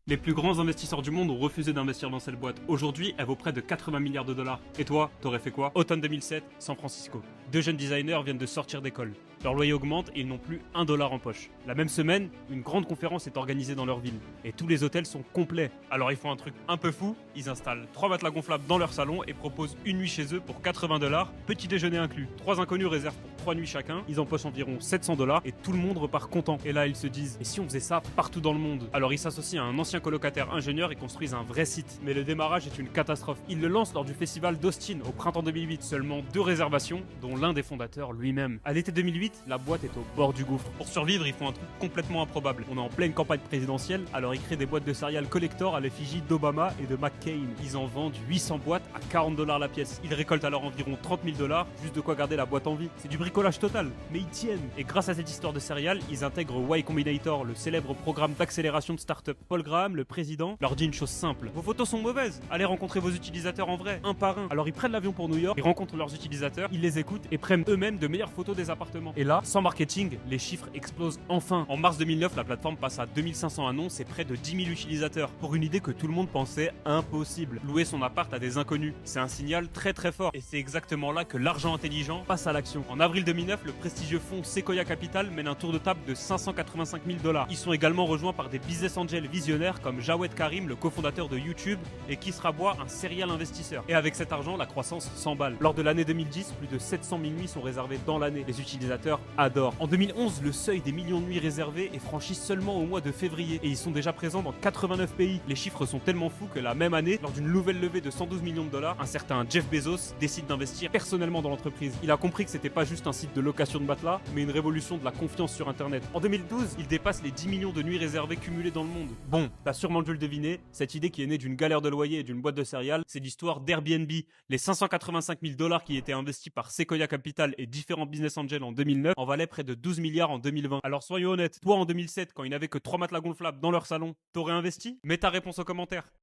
Les plus grands investisseurs du monde ont refusé d'investir dans cette boîte. Aujourd'hui, elle vaut près de 80 milliards de dollars. Et toi, t'aurais fait quoi? Automne 2007, San Francisco. Deux jeunes designers viennent de sortir d'école. Leur loyer augmente et ils n'ont plus un dollar en poche. La même semaine, une grande conférence est organisée dans leur ville. Et tous les hôtels sont complets. Alors ils font un truc un peu fou, ils installent 3 matelas gonflables dans leur salon et proposent une nuit chez eux pour 80 dollars, petit déjeuner inclus. Trois inconnus réservent pour 3 nuits chacun, ils empochent environ 700 dollars et tout le monde repart content. Et là ils se disent, et si on faisait ça partout dans le monde? Alors ils s'associent à un ancien colocataire ingénieur et construisent un vrai site. Mais le démarrage est une catastrophe. Ils le lancent lors du festival d'Austin au printemps 2008. Seulement 2 réservations, dont l'un des fondateurs lui-même. À l'été 2008, la boîte est au bord du gouffre. Pour survivre, ils font un truc complètement improbable. On est en pleine campagne présidentielle, alors ils créent des boîtes de céréales collector à l'effigie d'Obama et de McCain. Ils en vendent 800 boîtes à 40 dollars la pièce. Ils récoltent alors environ 30 000 dollars, juste de quoi garder la boîte en vie. C'est du bricolage total, mais ils tiennent. Et grâce à cette histoire de céréales, ils intègrent Y Combinator, le célèbre programme d'accélération de start-up. Paul Graham, le président, leur dit une chose simple. Vos photos sont mauvaises. Allez rencontrer vos utilisateurs en vrai, un par un. Alors ils prennent l'avion pour New York, ils rencontrent leurs utilisateurs, ils les écoutent et prennent eux-mêmes de meilleures photos des appartements. Et là, sans marketing, les chiffres explosent enfin. En mars 2009, la plateforme passe à 2500 annonces et près de 10 000 utilisateurs. Pour une idée que tout le monde pensait impossible. Louer son appart à des inconnus. C'est un signal très très fort. Et c'est exactement là que l'argent intelligent passe à l'action. En avril 2009, le prestigieux fonds Sequoia Capital mène un tour de table de 585 000 dollars. Ils sont également rejoints par des business angels visionnaires comme Jawed Karim, le cofondateur de YouTube, et Kisra Bois, un serial investisseur. Et avec cet argent, la croissance s'emballe. Lors de l'année 2010, plus de 700 000 nuits sont réservées dans l'année. Les utilisateurs adorent. En 2011, le seuil des millions de nuits réservées est franchi seulement au mois de février et ils sont déjà présents dans 89 pays. Les chiffres sont tellement fous que la même année, lors d'une nouvelle levée de 112 millions de dollars, un certain Jeff Bezos décide d'investir personnellement dans l'entreprise. Il a compris que c'était pas juste un site de location de matelas, mais une révolution de la confiance sur Internet. En 2012, il dépasse les 10 millions de nuits réservées cumulées dans le monde. Bon, t'as sûrement dû le deviner, cette idée qui est née d'une galère de loyer et d'une boîte de céréales, c'est l'histoire d'Airbnb. Les 585 000 dollars qui étaient investis par Sequoia Capital et différents business angels en 2009 en valaient près de 12 milliards en 2020. Alors soyons honnêtes, toi en 2007, quand ils n'avaient que 3 matelas gonflables dans leur salon, t'aurais investi? Mets ta réponse en commentaire.